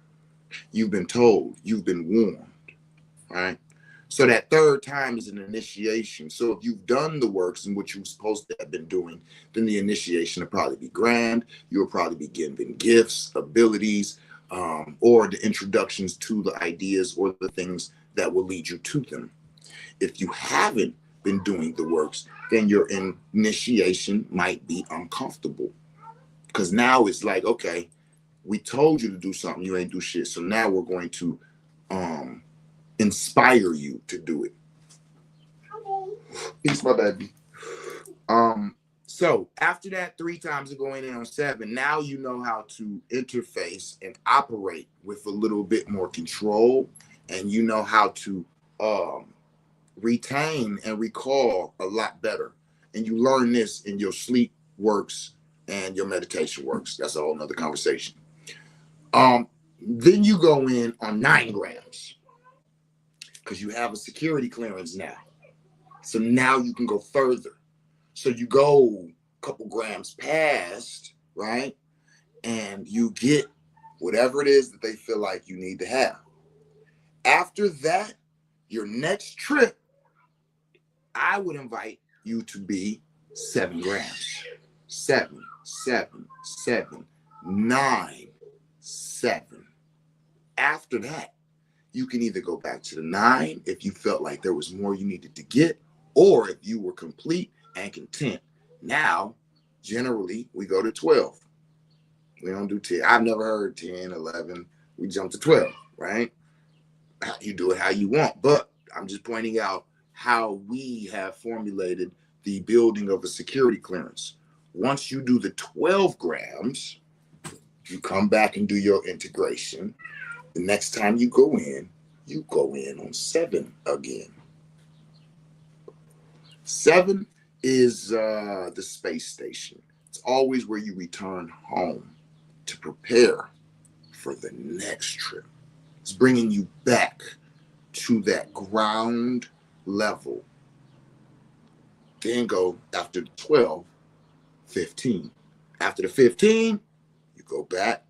You've been told, you've been warned, right? So that third time is an initiation. So if you've done the works in what you're supposed to have been doing, then the initiation will probably be grand. You'll probably be given gifts, abilities, or the introductions to the ideas or the things that will lead you to them. If you haven't been doing the works, then your initiation might be uncomfortable. Because now it's like, okay, we told you to do something, you ain't do shit. So now we're going to inspire you to do it. Peace, my baby. So after that 3 times of going in on 7, now you know how to interface and operate with a little bit more control, and you know how to retain and recall a lot better. And you learn this in your sleep works and your meditation works. That's a whole nother conversation. Then you go in on 9 grams because you have a security clearance now. So now you can go further. So you go a couple grams past, right? And you get whatever it is that they feel like you need to have. After that, your next trip, I would invite you to be 7 grams. 7, 7, 7, 9, 7. After that, you can either go back to the 9 if you felt like there was more you needed to get, or if you were complete and content. Now, generally, we go to 12. We don't do 10. I've never heard 10, 11. We jump to 12, right? You do it how you want. But I'm just pointing out how we have formulated the building of a security clearance. Once you do the 12 grams, you come back and do your integration. The next time you go in on 7 again. 7 is the space station. It's always where you return home. to prepare for the next trip. It's bringing you back to that ground level. Then go after 12, 15. After the 15, you go back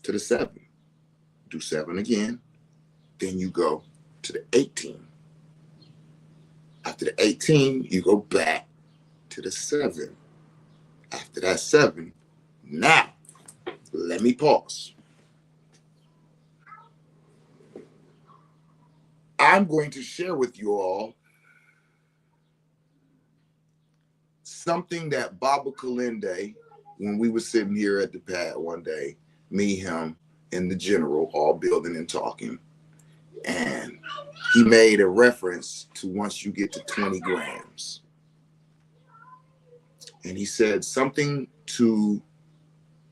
to the 7. Do 7 again. Then you go to the 18. After the 18, you go back to the 7. After that 7, now, let me pause. I'm going to share with you all something that Baba Kalinde, when we were sitting here at the pad one day, me, him, and the general all building and talking, and he made a reference to once you get to 20 grams. And he said something to,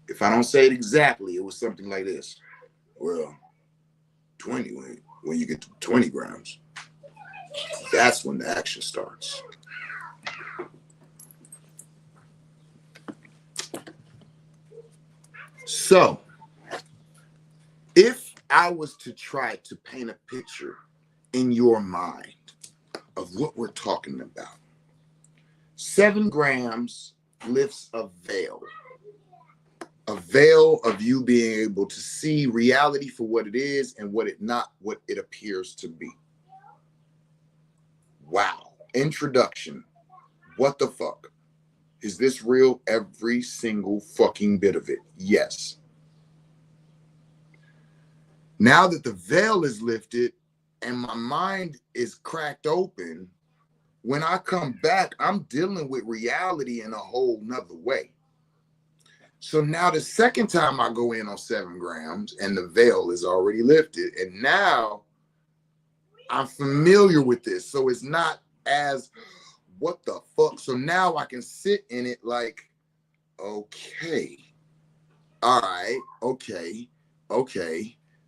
if I don't say it exactly, it was something like this. Well, 20, when you get to 20 grams, that's when the action starts. So, if I was to try to paint a picture in your mind of what we're talking about, 7 grams lifts a veil of you being able to see reality for what it is and what it appears to be. Wow. Introduction. What the fuck? Is this real? Every single fucking bit of it. Yes. Now that the veil is lifted and my mind is cracked open, when I come back, I'm dealing with reality in a whole nother way. So now the second time I go in on 7 grams and the veil is already lifted, and now I'm familiar with this. So it's not as, what the fuck? So now I can sit in it like, okay, all right, okay,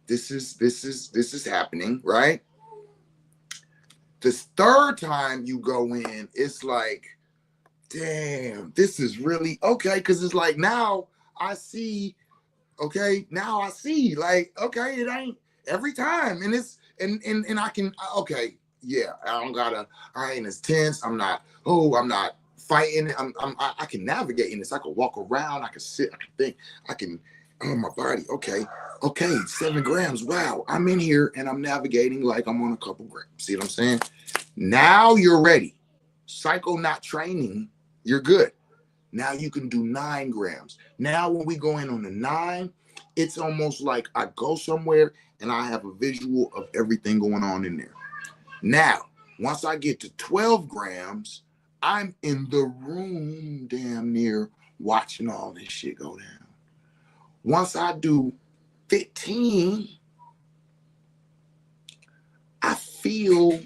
this is happening, right? This third time you go in, it's like, damn, this is really okay, because it's like, now I see, like, okay, it ain't every time, and it's and I can, okay, yeah, I ain't as tense, I'm not fighting, I can navigate in this, I can walk around, I can sit, I can think, I can, my body, okay, 7 grams, wow, I'm in here and I'm navigating like I'm on a couple grams. See what I'm saying? Now you're ready. Psycho not training, you're good. Now you can do 9 grams. Now when we go in on the 9, it's almost like I go somewhere and I have a visual of everything going on in there. Now, once I get to 12 grams, I'm in the room damn near watching all this shit go down. Once I do 15, I feel,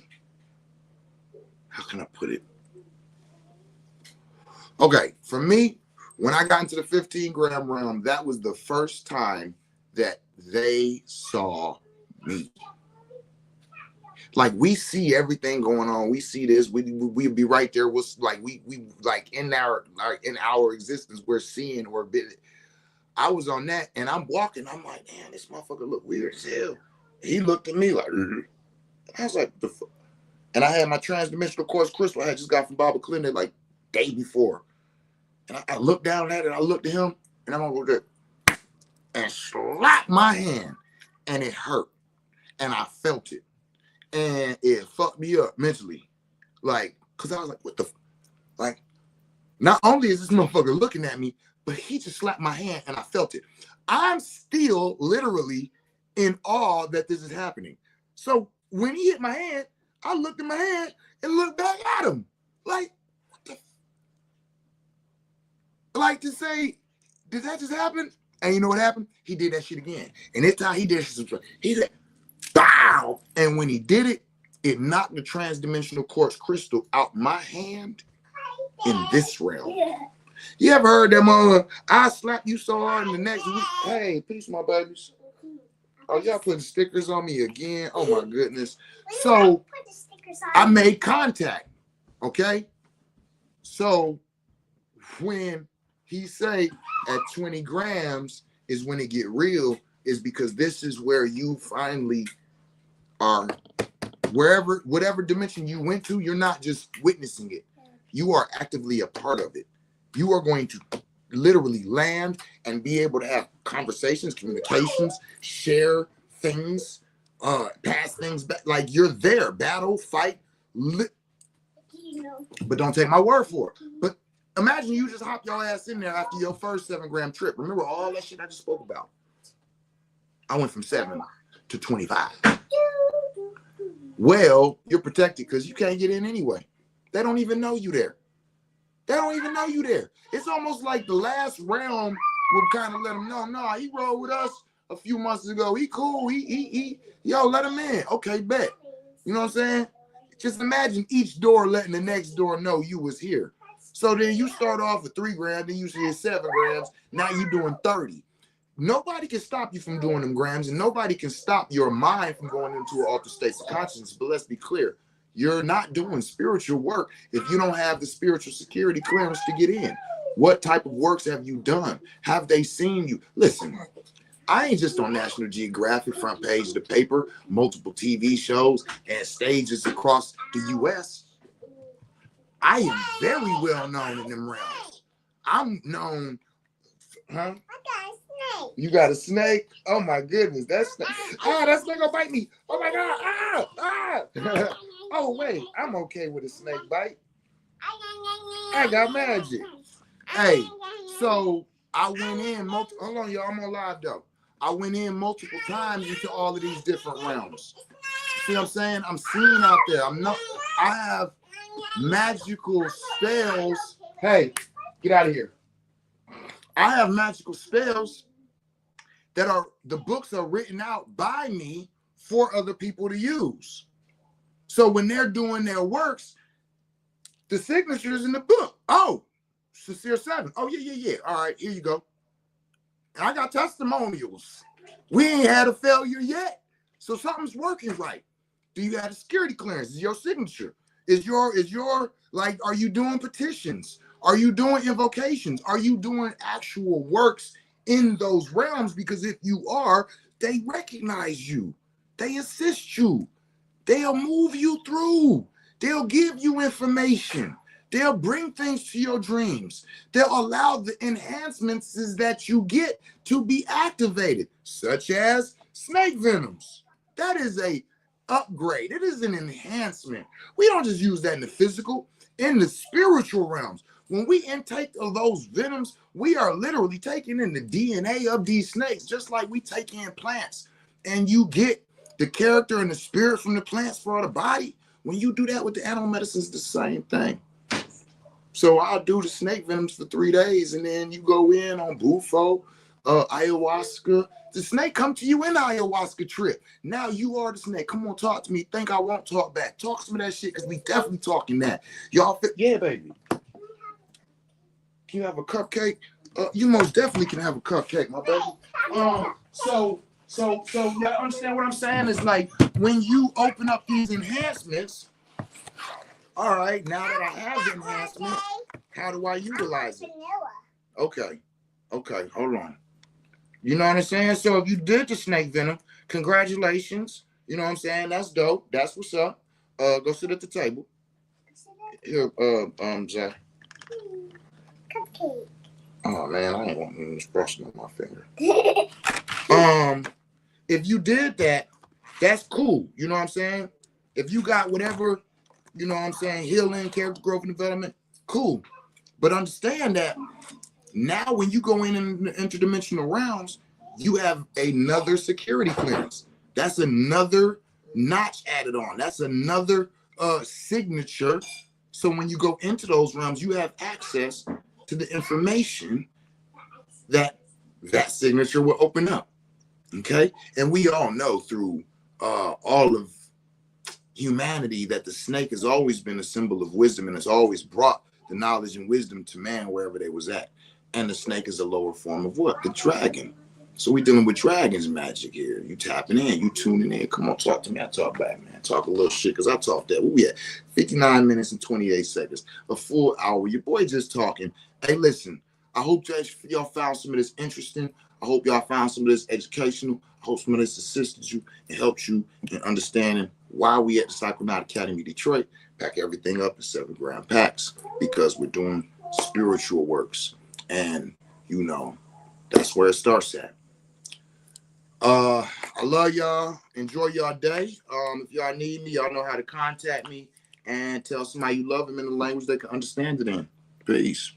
how can I put it? Okay, for me, when I got into the 15-gram realm, that was the first time that they saw me. Like, we see everything going on. We see this. We'd be right there. Was like we like in our existence, we're seeing or bit. I was on that, and I'm walking. I'm like, man, this motherfucker look weird as hell. He looked at me like, I was like, the fuck? And I had my transdimensional quartz crystal I had just got from Baba Kalinde like day before. And I looked down at it, I looked at him, and I'm gonna go there and slap my hand, and it hurt. And I felt it. And it fucked me up mentally. Like, cause I was like, what the like, not only is this motherfucker looking at me, but he just slapped my hand and I felt it. I'm still literally in awe that this is happening. So when he hit my hand, I looked at my hand and looked back at him. Like, what the, like, to say, did that just happen? And you know what happened? He did that shit again. And this time he did it. He said, bow. And when he did it, it knocked the transdimensional quartz crystal out my hand in this realm. You ever heard that mother, I slap you so hard in the next week? Hey, peace, my babies. Oh, y'all putting stickers on me again? Oh, my goodness. So, I made contact, okay? So, when he say at 20 grams, is when it get real, is because this is where you finally are, whatever dimension you went to, you're not just witnessing it. You are actively a part of it. You are going to literally land and be able to have conversations, communications, share things, pass things back. Like you're there, battle, fight, but don't take my word for it. But imagine you just hop your ass in there after your first 7-gram trip. Remember all that shit I just spoke about? I went from 7 to 25. Well, you're protected because you can't get in anyway. They don't even know you there. They don't even know you there. It's almost like the last realm would kind of let them know, no, he rode with us a few months ago. He cool. Yo, let him in. Okay, bet. You know what I'm saying? Just imagine each door letting the next door know you was here. So then you start off with 3 grams, then you see 7 grams. Now you're doing 30. Nobody can stop you from doing them grams, and nobody can stop your mind from going into an altered state of consciousness. But let's be clear. You're not doing spiritual work if you don't have the spiritual security clearance to get in. What type of works have you done? Have they seen you? Listen, I ain't just on National Geographic, front page of the paper, multiple TV shows, and stages across the U.S. I am very well known in them realms. I'm known, huh? You got a snake? Oh my goodness, that's that snake gonna bite me. Oh my god! Oh wait, I'm okay with a snake bite. I got magic. Hey, so I went in hold on, y'all. I'm on live though. I went in multiple times into all of these different realms. See what I'm saying? I'm seeing out there. I have magical spells. Hey, get out of here. I have magical spells that the books are written out by me for other people to use. So when they're doing their works, the signature's in the book. Oh, Sincere 7. Oh, yeah. All right, here you go. And I got testimonials. We ain't had a failure yet. So something's working right. Do you have a security clearance? Is your signature? Is your like, are you doing petitions? Are you doing invocations? Are you doing actual works in those realms? Because if you are, they recognize you. They assist you. They'll move you through. They'll give you information. They'll bring things to your dreams. They'll allow the enhancements that you get to be activated, such as snake venoms. That is a upgrade. It is an enhancement. We don't just use that in the physical, in the spiritual realms. When we intake of those venoms, we are literally taking in the DNA of these snakes, just like we take in plants. And you get the character and the spirit from the plants for the body. When you do that with the animal medicines, the same thing. So I'll do the snake venoms for 3 days, and then you go in on Bufo, ayahuasca. The snake come to you in the ayahuasca trip. Now you are the snake. Come on, talk to me. Think I won't talk back. Talk some of that shit, because we definitely talking that. Y'all fit? Yeah, baby. Can you have a cupcake? You most definitely can have a cupcake, my baby. So you understand what I'm saying? It's like when you open up these enhancements, all right, now that I have the enhancement, how do I utilize it? Okay, hold on. You know what I'm saying? So if you did the snake venom, congratulations. You know what I'm saying? That's dope. That's what's up. Go sit at the table. Here, Zach. Cupcake. Oh man, I ain't want this brushing on my finger. If you did that, that's cool. You know what I'm saying? If you got whatever, you know what I'm saying, healing, character growth and development, cool. But understand that now when you go in the interdimensional realms, you have another security clearance. That's another notch added on. That's another signature. So when you go into those realms, you have access to the information that signature will open up. Okay? And we all know through all of humanity that the snake has always been a symbol of wisdom and has always brought the knowledge and wisdom to man wherever they was at. And the snake is a lower form of what? The dragon. So we're dealing with dragon's magic here. You tapping in, you tuning in. Come on, talk to me. I talk back, man. Talk a little shit, because I talk that. Where we at? 59 minutes and 28 seconds. A full hour. Your boy just talking. Hey, listen, I hope y'all found some of this interesting. I hope y'all found some of this educational. I hope some of this assisted you and helped you in understanding why we at the Psychonaut Academy Detroit pack everything up in 7-gram packs, because we're doing spiritual works. And, you know, that's where it starts at. I love y'all. Enjoy y'all day. If y'all need me, y'all know how to contact me, and tell somebody you love them in the language they can understand it in. Peace.